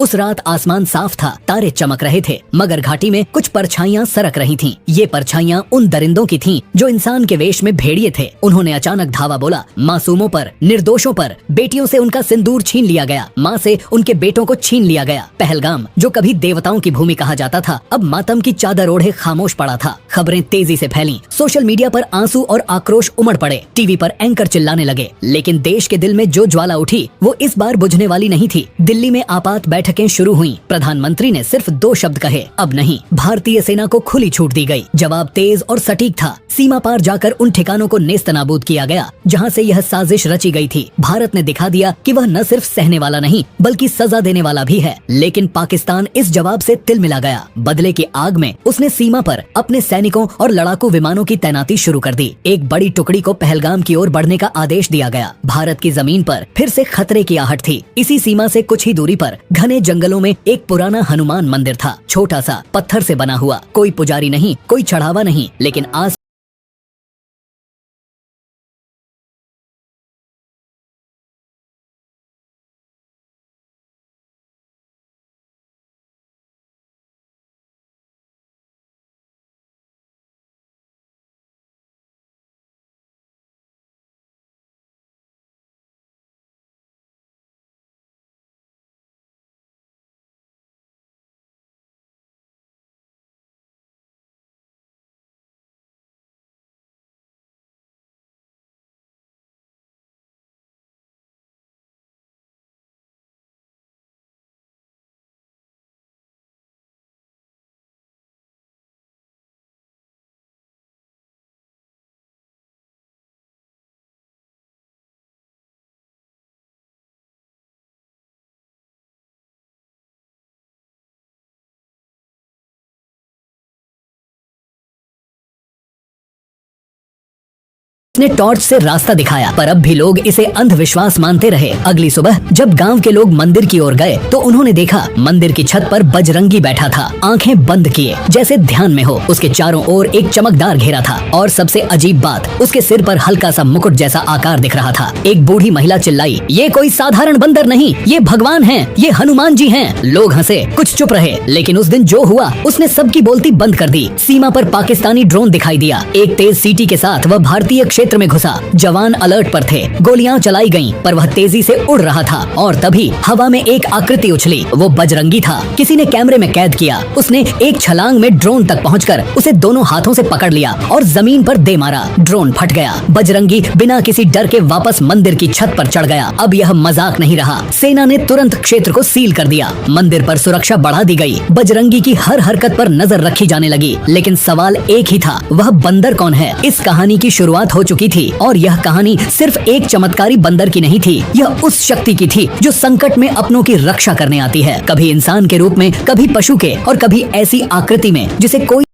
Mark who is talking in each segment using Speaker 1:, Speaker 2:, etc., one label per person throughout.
Speaker 1: उस रात आसमान साफ था, तारे चमक रहे थे, मगर घाटी में कुछ परछाइयां सरक रही थीं। ये परछाइयां उन दरिंदों की थीं जो इंसान के वेश में भेड़िए थे। उन्होंने अचानक धावा बोला। मासूमों पर, निर्दोषों पर, बेटियों से उनका सिंदूर छीन लिया गया, माँ से उनके बेटों को छीन लिया गया। पहलगाम, जो कभी देवताओं की भूमि कहा जाता था, अब मातम की चादर ओढ़े खामोश पड़ा था। खबरें तेजी से फैलीं, सोशल मीडिया पर आंसू और आक्रोश उमड़ पड़े, टीवी पर एंकर चिल्लाने लगे। लेकिन देश के दिल में जो ज्वाला उठी वो इस बार बुझने वाली नहीं थी। दिल्ली में आपात बैठकें शुरू हुई। प्रधानमंत्री ने सिर्फ 2 शब्द कहे, अब नहीं। भारतीय सेना को खुली छूट दी गई। जवाब तेज और सटीक था। सीमा पार जाकर उन ठिकानों को नेस्तनाबूद किया गया जहां से यह साजिश रची गई थी। भारत ने दिखा दिया कि वह न सिर्फ सहने वाला नहीं बल्कि सजा देने वाला भी है। लेकिन पाकिस्तान इस जवाब से तिलमिला गया। बदले की आग में उसने सीमा पर अपने सैनिकों और लड़ाकू विमानों की तैनाती शुरू कर दी। एक बड़ी टुकड़ी को पहलगाम की ओर बढ़ने का आदेश दिया गया। भारत की जमीन पर फिर से खतरे की आहट थी। इसी सीमा से कुछ ही दूरी पर घने जंगलों में एक पुराना हनुमान मंदिर था, छोटा सा, पत्थर से बना हुआ। कोई पुजारी नहीं, कोई चढ़ावा नहीं, लेकिन आज ने टॉर्च से रास्ता दिखाया, पर अब भी लोग इसे अंधविश्वास मानते रहे। अगली सुबह जब गांव के लोग मंदिर की ओर गए तो उन्होंने देखा मंदिर की छत पर बजरंगी बैठा था, आंखें बंद किए, जैसे ध्यान में हो। उसके चारों ओर एक चमकदार घेरा था और सबसे अजीब बात, उसके सिर पर हल्का सा मुकुट जैसा आकार दिख रहा था। एक बूढ़ी महिला चिल्लाई, ये कोई साधारण बंदर नहीं, ये भगवान हैं, ये हनुमान जी हैं। लोग हंसे, कुछ चुप रहे, लेकिन उस दिन जो हुआ उसने सबकी बोलती बंद कर दी। सीमा पर पाकिस्तानी ड्रोन दिखाई दिया। एक तेज सीटी के साथ वह भारतीय क्षेत्र में घुसा। जवान अलर्ट पर थे, गोलियां चलाई गईं, पर वह तेजी से उड़ रहा था। और तभी हवा में एक आकृति उछली, वो बजरंगी था। किसी ने कैमरे में कैद किया। उसने एक छलांग में ड्रोन तक पहुंचकर उसे दोनों हाथों से पकड़ लिया और जमीन पर दे मारा। ड्रोन फट गया। बजरंगी बिना किसी डर के वापस मंदिर की छत पर चढ़ गया। अब यह मजाक नहीं रहा। सेना ने तुरंत क्षेत्र को सील कर दिया। मंदिर पर सुरक्षा बढ़ा दी गई। बजरंगी की हर हरकत पर नजर रखी जाने लगी। लेकिन सवाल एक ही था, वह बंदर कौन है? इस कहानी की शुरुआत हो चुकी थी और यह कहानी सिर्फ एक चमत्कारी बंदर की नहीं थी। यह उस शक्ति की थी जो संकट में अपनों की रक्षा करने आती है, कभी इंसान के रूप में, कभी पशु के, और कभी ऐसी आकृति में जिसे कोई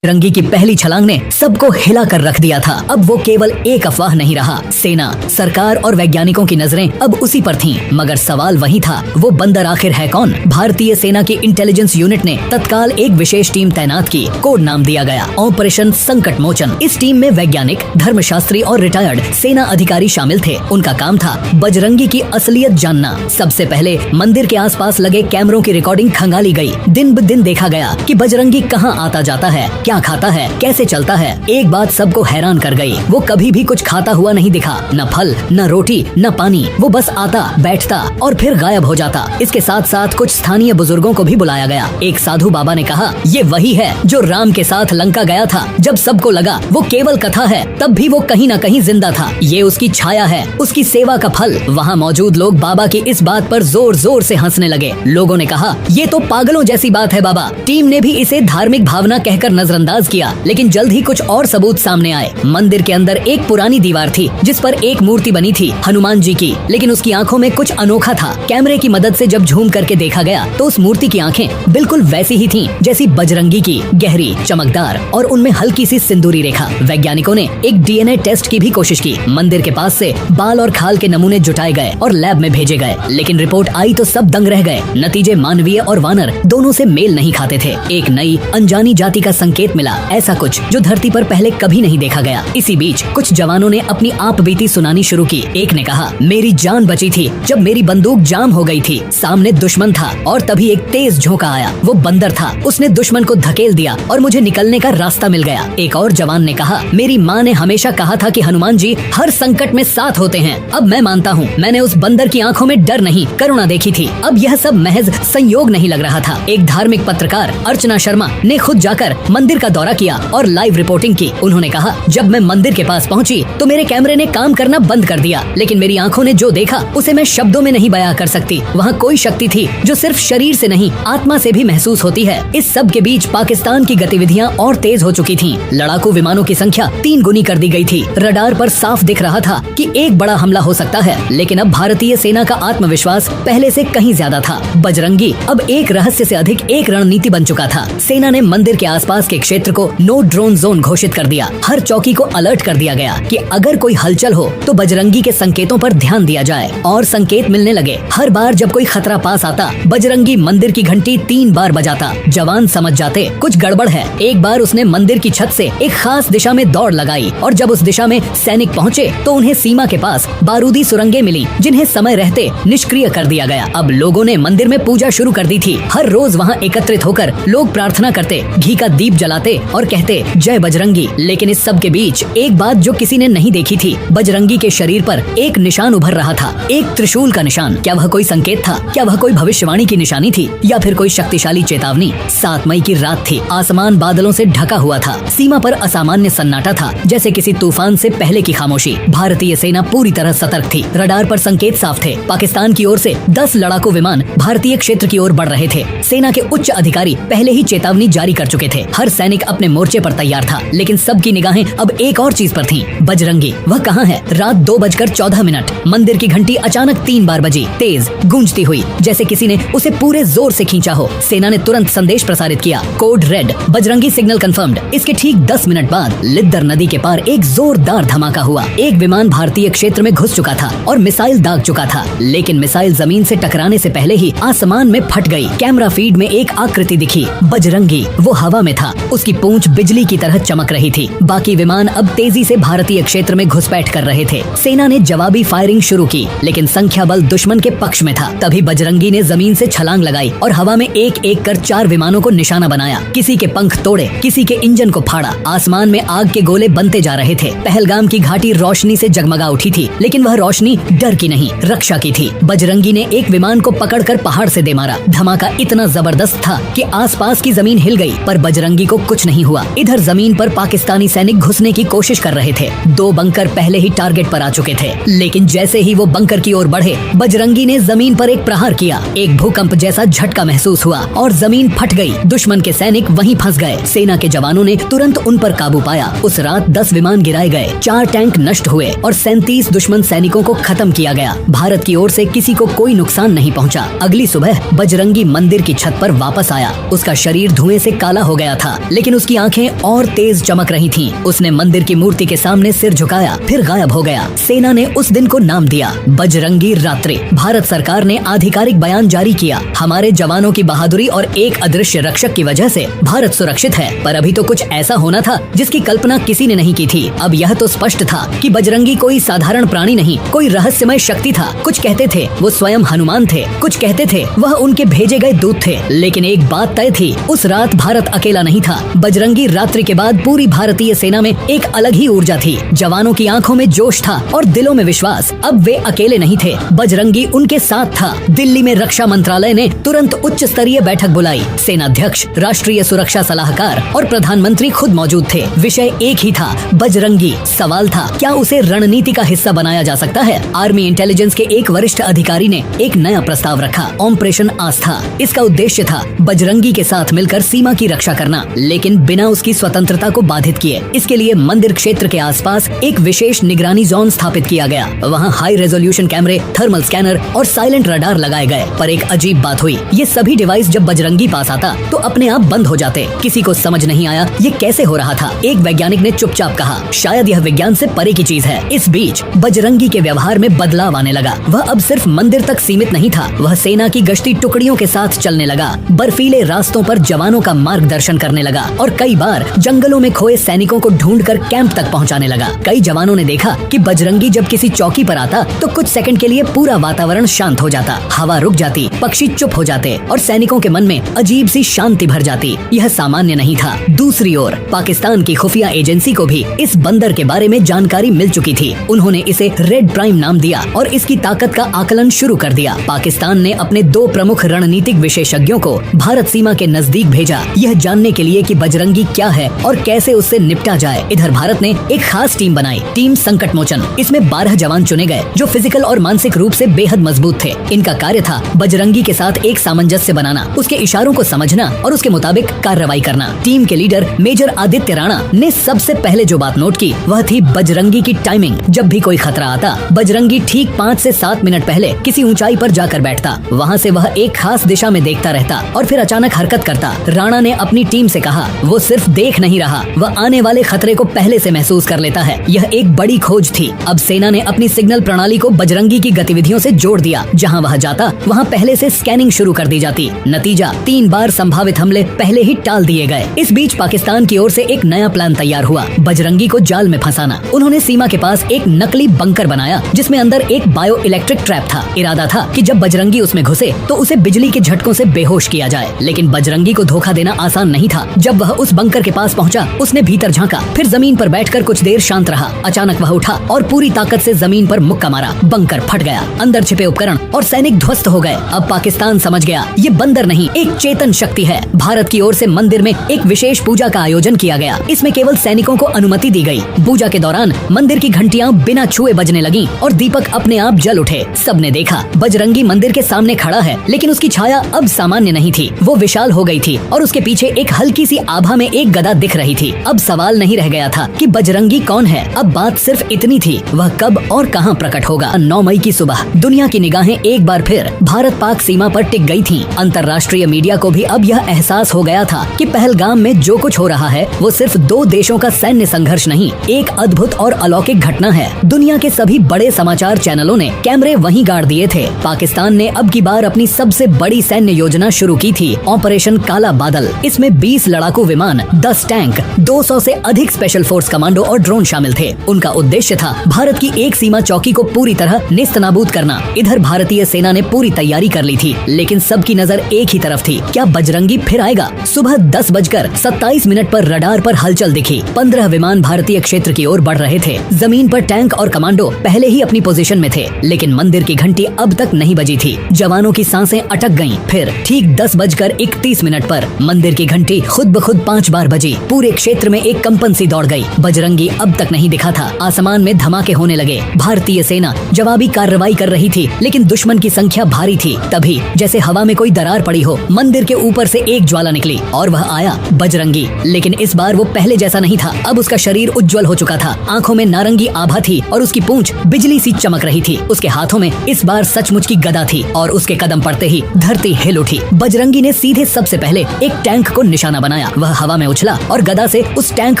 Speaker 1: रंगी की पहली छलांग ने सबको हिला कर रख दिया था। अब वो केवल एक अफवाह नहीं रहा। सेना, सरकार और वैज्ञानिकों की नजरें अब उसी पर थीं। मगर सवाल वही था, वो बंदर आखिर है कौन? भारतीय सेना की इंटेलिजेंस यूनिट ने तत्काल एक विशेष टीम तैनात की। कोड नाम दिया गया ऑपरेशन संकट मोचन। इस टीम में वैज्ञानिक, धर्मशास्त्री और रिटायर्ड सेना अधिकारी शामिल थे। उनका काम था बजरंगी की असलियत जानना। सबसे पहले मंदिर के आसपास लगे कैमरों की रिकॉर्डिंग खंगाली गई। दिन ब दिन देखा गया कि बजरंगी कहाँ आता जाता है, क्या खाता है, कैसे चलता है। एक बात सबको हैरान कर गई, वो कभी भी कुछ खाता हुआ नहीं दिखा। न फल, न रोटी, न पानी। वो बस आता, बैठता और फिर गायब हो जाता। इसके साथ साथ कुछ स्थानीय बुजुर्गों को भी बुलाया गया। एक साधु बाबा ने कहा, ये वही है जो राम के साथ लंका गया था। जब सबको लगा वो केवल कथा है, तब भी वो कहीं न कहीं जिंदा था। ये उसकी छाया है, उसकी सेवा का फल। वहाँ मौजूद लोग बाबा की इस बात पर जोर जोर से हंसने लगे। लोगों ने कहा, ये तो पागलों जैसी बात है बाबा। टीम ने भी इसे धार्मिक भावना कहकर नजरअंदाज किया। लेकिन जल्द ही कुछ और सबूत सामने आए। मंदिर के अंदर एक पुरानी दीवार थी जिस पर एक मूर्ति बनी थी हनुमान जी की, लेकिन उसकी आंखों में कुछ अनोखा था। कैमरे की मदद से जब झूम करके देखा गया तो उस मूर्ति की आंखें बिल्कुल वैसी ही थीं जैसी बजरंगी की, गहरी, चमकदार और उनमें हल्की सी सिंदूरी रेखा। वैज्ञानिकों ने एक डीएनए टेस्ट की भी कोशिश की। मंदिर के पास से बाल और खाल के नमूने जुटाए गए और लैब में भेजे गए, लेकिन रिपोर्ट आई तो सब दंग रह गए। नतीजे मानवीय और वानर दोनों से मेल नहीं खाते थे। एक नई अनजानी जाति का संकेत अद्भुत मिला, ऐसा कुछ जो धरती पर पहले कभी नहीं देखा गया। इसी बीच कुछ जवानों ने अपनी आप बीती सुनानी शुरू की। एक ने कहा, मेरी जान बची थी जब मेरी बंदूक जाम हो गई थी। सामने दुश्मन था और तभी एक तेज झोंका आया। वो बंदर था, उसने दुश्मन को धकेल दिया और मुझे निकलने का रास्ता मिल गया। एक और जवान ने कहा, मेरी माँ ने हमेशा कहा था कि हनुमान जी हर संकट में साथ होते हैं। अब मैं मानता हूँ, मैंने उस बंदर की आंखों में डर नहीं, करुणा देखी थी। अब यह सब महज संयोग नहीं लग रहा था। एक धार्मिक पत्रकार अर्चना शर्मा ने खुद जाकर मंदिर का दौरा किया और लाइव रिपोर्टिंग की। उन्होंने कहा, जब मैं मंदिर के पास पहुंची तो मेरे कैमरे ने काम करना बंद कर दिया, लेकिन मेरी आंखों ने जो देखा उसे मैं शब्दों में नहीं बयां कर सकती। वहाँ कोई शक्ति थी जो सिर्फ शरीर से नहीं, आत्मा से भी महसूस होती है। इस सब के बीच पाकिस्तान की गतिविधियाँ और तेज हो चुकी थीं। लड़ाकू विमानों की संख्या 3 गुनी कर दी गई थी। रडार पर साफ दिख रहा था कि एक बड़ा हमला हो सकता है, लेकिन अब भारतीय सेना का आत्मविश्वास पहले से कहीं ज्यादा था। बजरंगी अब एक रहस्य से अधिक एक रणनीति बन चुका था। सेना ने मंदिर के आसपास के क्षेत्र को नो ड्रोन जोन घोषित कर दिया। हर चौकी को अलर्ट कर दिया गया कि अगर कोई हलचल हो तो बजरंगी के संकेतों पर ध्यान दिया जाए। और संकेत मिलने लगे। हर बार जब कोई खतरा पास आता, बजरंगी मंदिर की घंटी 3 बार बजाता। जवान समझ जाते कुछ गड़बड़ है। एक बार उसने मंदिर की छत से एक खास दिशा में दौड़ लगाई और जब उस दिशा में सैनिक पहुँचे तो उन्हें सीमा के पास बारूदी सुरंगें मिली, जिन्हें समय रहते निष्क्रिय कर दिया गया। अब लोगों ने मंदिर में पूजा शुरू कर दी थी। हर रोज वहाँ एकत्रित होकर लोग प्रार्थना करते, घी का दीप जलाते और कहते, जय बजरंगी। लेकिन इस सब के बीच एक बात जो किसी ने नहीं देखी थी, बजरंगी के शरीर पर एक निशान उभर रहा था, एक त्रिशूल का निशान। क्या वह कोई संकेत था? क्या वह कोई भविष्यवाणी की निशानी थी या फिर कोई शक्तिशाली चेतावनी? 7 मई की रात थी। आसमान बादलों से ढका हुआ था। सीमा पर असामान्य सन्नाटा था, जैसे किसी तूफान से पहले की खामोशी। भारतीय सेना पूरी तरह सतर्क थी। रडार पर संकेत साफ थे। पाकिस्तान की ओर से 10 लड़ाकू विमान भारतीय क्षेत्र की ओर बढ़ रहे थे। सेना के उच्च अधिकारी पहले ही चेतावनी जारी कर चुके थे। हर सैनिक अपने मोर्चे पर तैयार था, लेकिन सबकी निगाहें अब एक और चीज पर थीं। बजरंगी वह कहाँ है? रात 2:14 मंदिर की घंटी अचानक 3 बार बजी, तेज गूंजती हुई, जैसे किसी ने उसे पूरे जोर से खींचा हो। सेना ने तुरंत संदेश प्रसारित किया, code red, Bajrangi signal confirmed. इसके ठीक 10 मिनट बाद लिद्दर नदी के पार एक जोरदार धमाका हुआ। एक विमान भारतीय क्षेत्र में घुस चुका था और मिसाइल दाग चुका था, लेकिन मिसाइल जमीन से टकराने से पहले ही आसमान में फट गई। कैमरा फीड में एक आकृति दिखी, बजरंगी वो हवा में था, उसकी पूंछ बिजली की तरह चमक रही थी। बाकी विमान अब तेजी से भारतीय क्षेत्र में घुसपैठ कर रहे थे। सेना ने जवाबी फायरिंग शुरू की, लेकिन संख्या बल दुश्मन के पक्ष में था। तभी बजरंगी ने जमीन से छलांग लगाई और हवा में एक एक कर 4 विमानों को निशाना बनाया। किसी के पंख तोड़े, किसी के इंजन को फाड़ा। आसमान में आग के गोले बनते जा रहे थे। पहलगाम की घाटी रोशनी से जगमगा उठी थी, लेकिन वह रोशनी डर की नहीं, रक्षा की थी। बजरंगी ने एक विमान को पकड़कर पहाड़ से दे मारा। धमाका इतना जबरदस्त था कि आसपास की जमीन हिल गई, पर बजरंगी को कुछ नहीं हुआ। इधर जमीन पर पाकिस्तानी सैनिक घुसने की कोशिश कर रहे थे। 2 बंकर पहले ही टारगेट पर आ चुके थे, लेकिन जैसे ही वो बंकर की ओर बढ़े, बजरंगी ने जमीन पर एक प्रहार किया। एक भूकंप जैसा झटका महसूस हुआ और जमीन फट गई। दुश्मन के सैनिक वहीं फंस गए। सेना के जवानों ने तुरंत उन पर काबू पाया। उस रात 10 विमान गिराए गए, 4 टैंक नष्ट हुए और 37 दुश्मन सैनिकों को खत्म किया गया। भारत की ओर से किसी को कोई नुकसान नहीं पहुंचा। अगली सुबह बजरंगी मंदिर की छत पर वापस आया। उसका शरीर धुएं से काला हो गया था, लेकिन उसकी आंखें और तेज चमक रही थीं। उसने मंदिर की मूर्ति के सामने सिर झुकाया, फिर गायब हो गया। सेना ने उस दिन को नाम दिया बजरंगी रात्रि। भारत सरकार ने आधिकारिक बयान जारी किया, हमारे जवानों की बहादुरी और एक अदृश्य रक्षक की वजह से भारत सुरक्षित है। पर अभी तो कुछ ऐसा होना था जिसकी कल्पना किसी ने नहीं की थी। अब यह तो स्पष्ट था कि बजरंगी कोई साधारण प्राणी नहीं, कोई रहस्यमय शक्ति था। कुछ कहते थे वो स्वयं हनुमान थे, कुछ कहते थे वह उनके भेजे गए दूत थे। लेकिन एक बात तय थी, उस रात भारत अकेला नहीं था। बजरंगी रात्रि के बाद पूरी भारतीय सेना में एक अलग ही ऊर्जा थी। जवानों की आंखों में जोश था और दिलों में विश्वास। अब वे अकेले नहीं थे, बजरंगी उनके साथ था। दिल्ली में रक्षा मंत्रालय ने तुरंत उच्च स्तरीय बैठक बुलाई। सेनाध्यक्ष, राष्ट्रीय सुरक्षा सलाहकार और प्रधानमंत्री खुद मौजूद थे। विषय एक ही था, बजरंगी। सवाल था, क्या उसे रणनीति का हिस्सा बनाया जा सकता है? आर्मी इंटेलिजेंस के एक वरिष्ठ अधिकारी ने एक नया प्रस्ताव रखा, ऑपरेशन आस्था। इसका उद्देश्य था बजरंगी के साथ मिलकर सीमा की रक्षा करना, लेकिन बिना उसकी स्वतंत्रता को बाधित किए। इसके लिए मंदिर क्षेत्र के आसपास एक विशेष निगरानी जोन स्थापित किया गया। वहाँ हाई रेजोल्यूशन कैमरे, थर्मल स्कैनर और साइलेंट रडार लगाए गए। पर एक अजीब बात हुई, ये सभी डिवाइस जब बजरंगी पास आता तो अपने आप बंद हो जाते। किसी को समझ नहीं आया ये कैसे हो रहा था। एक वैज्ञानिक ने चुपचाप कहा, शायद यह विज्ञान से परे की चीज है। इस बीच बजरंगी के व्यवहार में बदलाव आने लगा। वह अब सिर्फ मंदिर तक सीमित नहीं था, वह सेना की गश्ती टुकड़ियों के साथ चलने लगा। बर्फीले रास्तों पर जवानों का मार्गदर्शन करने लगा। लगा और कई बार जंगलों में खोए सैनिकों को ढूंढकर कैंप तक पहुंचाने लगा। कई जवानों ने देखा कि बजरंगी जब किसी चौकी पर आता तो कुछ सेकंड के लिए पूरा वातावरण शांत हो जाता, हवा रुक जाती, पक्षी चुप हो जाते और सैनिकों के मन में अजीब सी शांति भर जाती। यह सामान्य नहीं था। दूसरी ओर पाकिस्तान की खुफिया एजेंसी को भी इस बंदर के बारे में जानकारी मिल चुकी थी। उन्होंने इसे रेड प्राइम नाम दिया और इसकी ताकत का आकलन शुरू कर दिया। पाकिस्तान ने अपने 2 प्रमुख रणनीतिक विशेषज्ञों को भारत सीमा के नजदीक भेजा, यह जानने के लिए कि बजरंगी क्या है और कैसे उससे निपटा जाए। इधर भारत ने एक खास टीम बनाई, टीम संकट मोचन। इसमें 12 जवान चुने गए जो फिजिकल और मानसिक रूप से बेहद मजबूत थे। इनका कार्य था बजरंगी के साथ एक सामंजस्य बनाना, उसके इशारों को समझना और उसके मुताबिक कार्रवाई करना। टीम के लीडर मेजर आदित्य राणा ने सबसे पहले जो बात नोट की वह थी बजरंगी की टाइमिंग। जब भी कोई खतरा आता, बजरंगी ठीक 5 से 7 मिनट पहले किसी ऊंचाई पर जाकर बैठता। वहाँ से वह एक खास दिशा में देखता रहता और फिर अचानक हरकत करता। राणा ने अपनी टीम से कहा, वो सिर्फ देख नहीं रहा, वह आने वाले खतरे को पहले से महसूस कर लेता है। यह एक बड़ी खोज थी। अब सेना ने अपनी सिग्नल प्रणाली को बजरंगी की गतिविधियों से जोड़ दिया। जहाँ वह जाता वहाँ पहले से स्कैनिंग शुरू कर दी जाती। नतीजा 3 बार संभावित हमले पहले ही टाल दिए गए। इस बीच पाकिस्तान की ओर से एक नया प्लान तैयार हुआ, बजरंगी को जाल में फंसाना। उन्होंने सीमा के पास एक नकली बंकर बनाया जिसमें अंदर एक बायो इलेक्ट्रिक ट्रैप था। इरादा था कि जब बजरंगी उसमें घुसे तो उसे बिजली के झटकों से बेहोश किया जाए। लेकिन बजरंगी को धोखा देना आसान नहीं था। जब वह उस बंकर के पास पहुंचा, उसने भीतर झांका, फिर जमीन पर बैठकर कुछ देर शांत रहा। अचानक वह उठा और पूरी ताकत से जमीन पर मुक्का मारा। बंकर फट गया, अंदर छिपे उपकरण और सैनिक ध्वस्त हो गए। अब पाकिस्तान समझ गया ये बंदर नहीं, एक चेतन शक्ति है। भारत की ओर से मंदिर में एक विशेष पूजा का आयोजन किया गया। इसमें केवल सैनिकों को अनुमति दी गई। पूजा के दौरान मंदिर की घंटियां बिना छुए बजने लगीं और दीपक अपने आप जल उठे। सबने देखा बजरंगी मंदिर के सामने खड़ा है, लेकिन उसकी छाया अब सामान्य नहीं थी, वो विशाल हो गई थी और उसके पीछे एक हल्की सी आभा में एक गदा दिख रही थी। अब सवाल नहीं रह गया था कि बजरंगी कौन है, अब बात सिर्फ इतनी थी, वह कब और कहां प्रकट होगा। 9 मई की सुबह दुनिया की निगाहें एक बार फिर भारत पाक सीमा पर टिक गई थीं। अंतर्राष्ट्रीय मीडिया को भी अब यह एहसास हो गया था कि पहलगाम में जो कुछ हो रहा है वो सिर्फ 2 देशों का सैन्य संघर्ष नहीं, एक अद्भुत और अलौकिक घटना है। दुनिया के सभी बड़े समाचार चैनलों ने कैमरे वहीं गाड़ दिए थे। पाकिस्तान ने अब की बार अपनी सबसे बड़ी सैन्य योजना शुरू की थी, ऑपरेशन काला बादल। इसमें 20 लड़ाकू विमान, 10 टैंक, 200 से अधिक स्पेशल फोर्स कमांडो और ड्रोन शामिल थे। उनका उद्देश्य था भारत की एक सीमा चौकी को पूरी तरह नेस्तनाबूद करना। इधर भारतीय सेना ने पूरी तैयारी कर ली थी, लेकिन सबकी नजर एक ही तरफ थी, क्या बजरंगी फिर आएगा। सुबह 10:27 पर रडार पर हलचल दिखी। 15 विमान भारतीय क्षेत्र की ओर बढ़ रहे थे। जमीन पर टैंक और कमांडो पहले ही अपनी पोजीशन में थे, लेकिन मंदिर की घंटी अब तक नहीं बजी थी। जवानों की सांसें अटक गईं। फिर ठीक 10:31 पर मंदिर की घंटी खुद ब खुद 5 बार बजी। पूरे क्षेत्र में एक कंपन सी दौड़ गई। बजरंगी अब तक नहीं दिखा था। आसमान में धमाके होने लगे। भारतीय सेना जवाबी कार्रवाई कर रही थी, लेकिन दुश्मन की संख्या भारी थी। तभी जैसे हवा में कोई दरार पड़ी हो, मंदिर के ऊपर से एक ज्वाला निकली और वह आया बजरंगी। लेकिन इस बार वो पहले जैसा नहीं था। अब उसका शरीर उज्जवल हो चुका था, आंखों में नारंगी आभा थी और उसकी पूंछ बिजली सी चमक रही थी। उसके हाथों में इस बार सचमुच की गदा थी और उसके कदम पड़ते ही धरती हिल उठी। बजरंगी ने सीधे सबसे पहले एक टैंक को निशाना बनाया। वह हवा में उछला और गदा से उस टैंक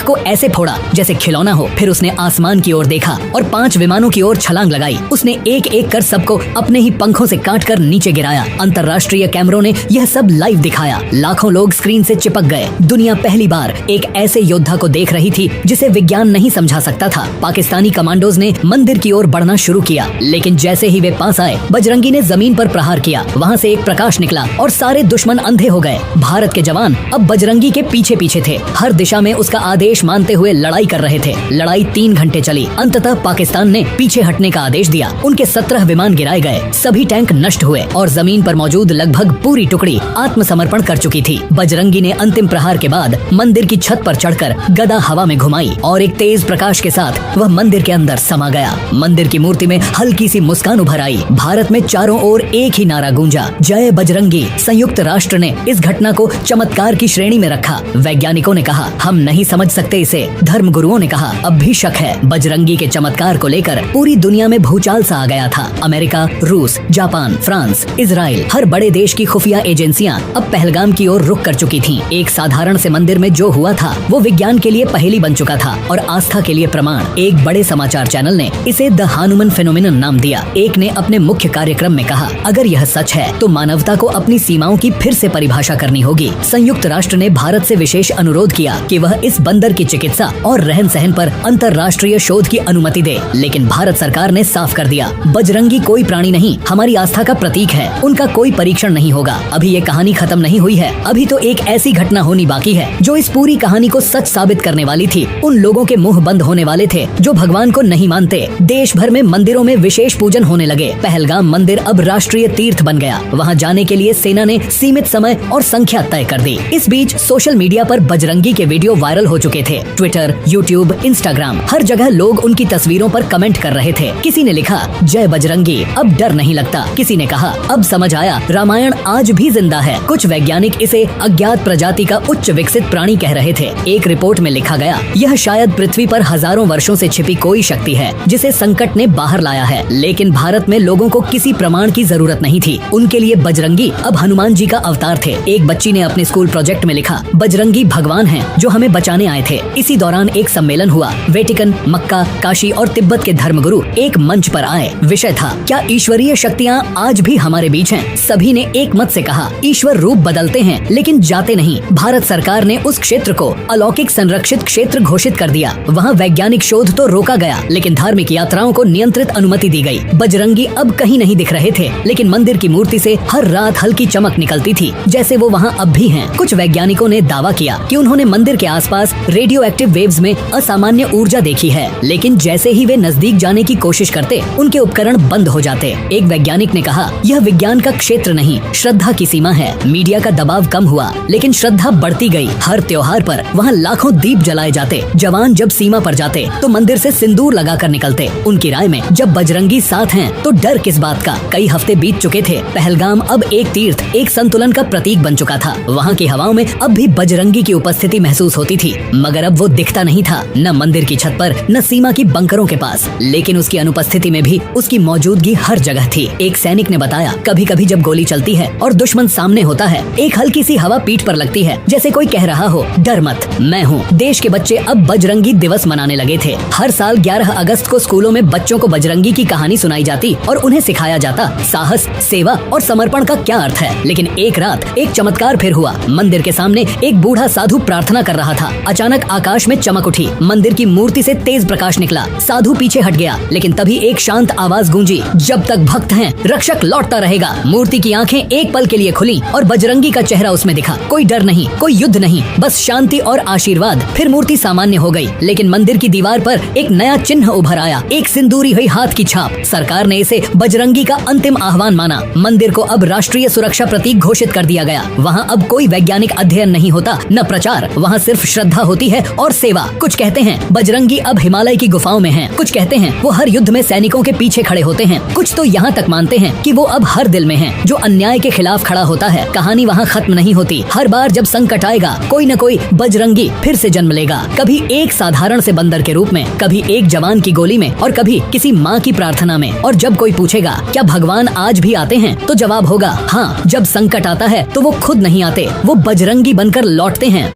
Speaker 1: को ऐसे फोड़ा जैसे खिलौना हो। फिर उसने आसमान की ओर देखा और 5 विमानों की ओर छलांग लगाई। उसने एक एक कर सबको अपने ही पंखों से काटकर नीचे गिराया। अंतर्राष्ट्रीय कैमरों ने यह सब लाइव दिखाया। लाखों लोग स्क्रीन से चिपक गए। दुनिया पहली बार एक ऐसे योद्धा को देख रही थी जिसे विज्ञान नहीं समझा सकता था। पाकिस्तानी कमांडोज ने मंदिर की ओर बढ़ना शुरू किया, लेकिन जैसे ही वे पास आए, बजरंगी ने जमीन पर प्रहार किया। वहाँ से एक प्रकाश निकला और सारे दुश्मन अंधे हो गए। भारत के जवान अब बजरंगी के पीछे पीछे थे, हर दिशा में उसका आदेश मानते हुए लड़ाई कर रहे थे। लड़ाई 3 घंटे चली। अंततः पाकिस्तान ने पीछे हटने का आदेश दिया। उनके 17 विमान गिराए गए, सभी टैंक नष्ट हुए और जमीन पर मौजूद लगभग पूरी टुकड़ी आत्मसमर्पण कर चुकी थी। बजरंगी ने अंतिम प्रहार के बाद मंदिर की छत पर चढ़कर गदा हवा में घुमाई और एक तेज प्रकाश के साथ वह मंदिर के अंदर समा गया। मंदिर की मूर्ति में हल्की सी मुस्कान उभर आई। भारत में चारों ओर एक ही नारा गूंजा, जय बजरंगी। संयुक्त राष्ट्र ने इस घटना को चमत्कार की श्रेणी में रखा। वैज्ञानिकों ने कहा हम नहीं समझ सकते इसे। धर्म गुरुओं ने कहा अब भी शक है। बजरंगी के चमत्कार को लेकर पूरी दुनिया में भूचाल सा आ गया था। अमेरिका, रूस, जापान, फ्रांस, इजराइल, हर बड़े देश की खुफिया एजेंसियां अब पहलगाम की ओर रुख कर चुकी थीं। एक साधारण से मंदिर में जो हुआ था वो विज्ञान के लिए पहेली बन चुका था और आस्था के लिए प्रमाण। एक बड़े समाचार चैनल ने इसे द हानुमन फेनोमेनन नाम दिया। एक ने अपने मुख्य कार्यक्रम में कहा अगर यह सच है तो मानवता को अपनी सीमाओं की फिर से परिभाषा करनी होगी। संयुक्त राष्ट्र ने भारत से विशेष अनुरोध किया कि वह इस बंदर की चिकित्सा और रहन सहन पर अंतर्राष्ट्रीय शोध की अनुमति दे, लेकिन भारत सरकार ने साफ कर दिया, बजरंगी कोई प्राणी नहीं, हमारी आस्था का प्रतीक है, उनका कोई परीक्षण नहीं होगा। अभी ये कहानी खत्म नहीं हुई है, अभी तो एक ऐसी घटना होनी बाकी है जो इस पूरी कहानी को सच साबित करने वाली थी। उन लोगों के मुंह बंद होने वाले थे जो भगवान को नहीं मानते। देश भर में मंदिरों में विशेष पूजन होने लगे। पहलगाम मंदिर अब राष्ट्रीय तीर्थ बन गया। वहाँ जाने के लिए सेना ने सीमित समय और संख्या तय कर दी। इस बीच सोशल मीडिया पर बजरंगी के वीडियो वायरल हो चुके थे। ट्विटर, यूट्यूब, इंस्टाग्राम, हर जगह लोग उनकी तस्वीरों पर कमेंट कर रहे थे। किसी ने लिखा, जय बजरंगी, अब डर नहीं लगता। किसी ने कहा, अब समझ आया, रामायण आज भी जिंदा है। कुछ वैज्ञानिक इसे अज्ञात प्रजाति का उच्च विकसित प्राणी कह रहे थे। एक रिपोर्ट में लिखा गया, यह शायद पृथ्वी पर हजारों वर्षों से छिपी कोई शक्ति है जिसे संकट ने बाहर लाया है। लेकिन भारत में लोगों को किसी प्रमाण की जरूरत नहीं थी। उनके लिए बजरंगी अब हनुमान जी का अवतार थे। एक बच्ची ने अपने स्कूल प्रोजेक्ट में लिखा, बजरंगी भगवान हैं जो हमें बचाने आए थे। इसी दौरान एक सम्मेलन हुआ। वेटिकन, मक्का, काशी और तिब्बत के धर्मगुरु एक मंच पर आए। विषय था, क्या ईश्वरीय शक्तियाँ आज भी हमारे बीच हैं? सभी ने एक मत से कहा, ईश्वर रूप बदलते हैं लेकिन जाते नहीं। भारत सरकार ने उस क्षेत्र को अलौकिक संरक्षित क्षेत्र घोषित कर दिया। वहाँ वैज्ञानिक शोध तो रोका गया, लेकिन धार्मिक यात्राओं को नियंत्रित अनुमति दी गई। बजरंगी अब कहीं नहीं दिख रहे थे, लेकिन मंदिर की मूर्ति से हर रात हल्की चमक निकलती थी, जैसे वो वहाँ अब भी हैं। कुछ वैज्ञानिकों ने दावा किया कि उन्होंने मंदिर के आसपास रेडियो एक्टिव वेव्स में असामान्य ऊर्जा देखी है, लेकिन जैसे ही वे नजदीक जाने की कोशिश करते, उनके उपकरण बंद हो जाते। एक वैज्ञानिक ने कहा, यह विज्ञान का क्षेत्र नहीं, श्रद्धा की सीमा है। मीडिया का दबाव कम हुआ, लेकिन श्रद्धा बढ़ती गई। हर त्योहार पर वहाँ लाखों दीप जलाए जाते। जवान जब सीमा पर जाते तो मंदिर से सिंदूर लगाकर निकलते। उनकी राय में, जब बजरंगी साथ हैं तो डर किस बात का? कई हफ्ते बीत चुके थे। पहलगाम अब एक तीर्थ, एक संतुलन का प्रतीक बन चुका था। वहाँ की हवाओं में अब भी बजरंगी की उपस्थिति महसूस होती थी, मगर अब वो दिखता नहीं था, न मंदिर की छत पर, न सीमा की बंकरों के पास। लेकिन उसकी अनुपस्थिति में भी उसकी मौजूदगी हर जगह थी। एक सैनिक ने बताया, कभी कभी जब गोली चलती है और दुश्मन सामने होता है, एक हल्की सी हवा पीठ पर लगती है, जैसे कोई कह रहा हो, डर मत, मैं हूँ। देश के बच्चे अब बजरंगी दिवस मनाने लगे थे। हर साल 11 अगस्त को स्कूलों में बच्चों को बजरंगी की कहानी सुनाई जाती और उन्हें सिखाया जाता साहस, सेवा और समर्पण का क्या अर्थ है। लेकिन एक रात एक चमत्कार फिर हुआ। मंदिर के सामने एक बूढ़ा साधु प्रार्थना कर रहा था। अचानक आकाश में चमक उठी, मंदिर की मूर्ति से तेज प्रकाश निकला। साधु पीछे हट गया, लेकिन तभी एक शांत आवाज गूंजी, जब तक भक्त हैं रक्षक लौटता रहेगा। मूर्ति की आंखें एक पल के लिए खुली और बजरंगी का चेहरा उसमें दिखा। कोई डर नहीं, कोई युद्ध नहीं, बस शांति और आशीर्वाद। फिर मूर्ति सामान्य हो गई, लेकिन मंदिर की दीवार पर एक नया चिन्ह उभर आया, एक सिंदूरी हुई हाथ की छाप। सरकार ने इसे बजरंगी का अंतिम आह्वान माना। मंदिर को अब राष्ट्रीय सुरक्षा प्रतीक घोषित कर दिया गया। वहाँ अब कोई वैज्ञानिक अध्ययन नहीं होता, न प्रचार, वहाँ सिर्फ श्रद्धा होती है और सेवा। कुछ कहते हैं बजरंगी अब हिमालय की गुफाओं में हैं, कुछ कहते हैं वो हर युद्ध में सैनिकों के पीछे खड़े होते हैं, कुछ तो यहाँ तक मानते हैं कि वो अब हर दिल में हैं, जो अन्याय के खिलाफ खड़ा होता है। कहानी वहाँ खत्म नहीं होती। हर बार जब संकट आएगा, कोई न कोई बजरंगी फिर से जन्म लेगा। कभी एक साधारण से बंदर के रूप में, कभी एक जवान की गोली में और कभी किसी माँ की प्रार्थना में। और जब कोई पूछेगा, क्या भगवान आज भी आते हैं, तो जवाब होगा, हाँ, जब संकट आता है तो वो खुद नहीं आते, वो बजरंगी बनकर लौटते हैं।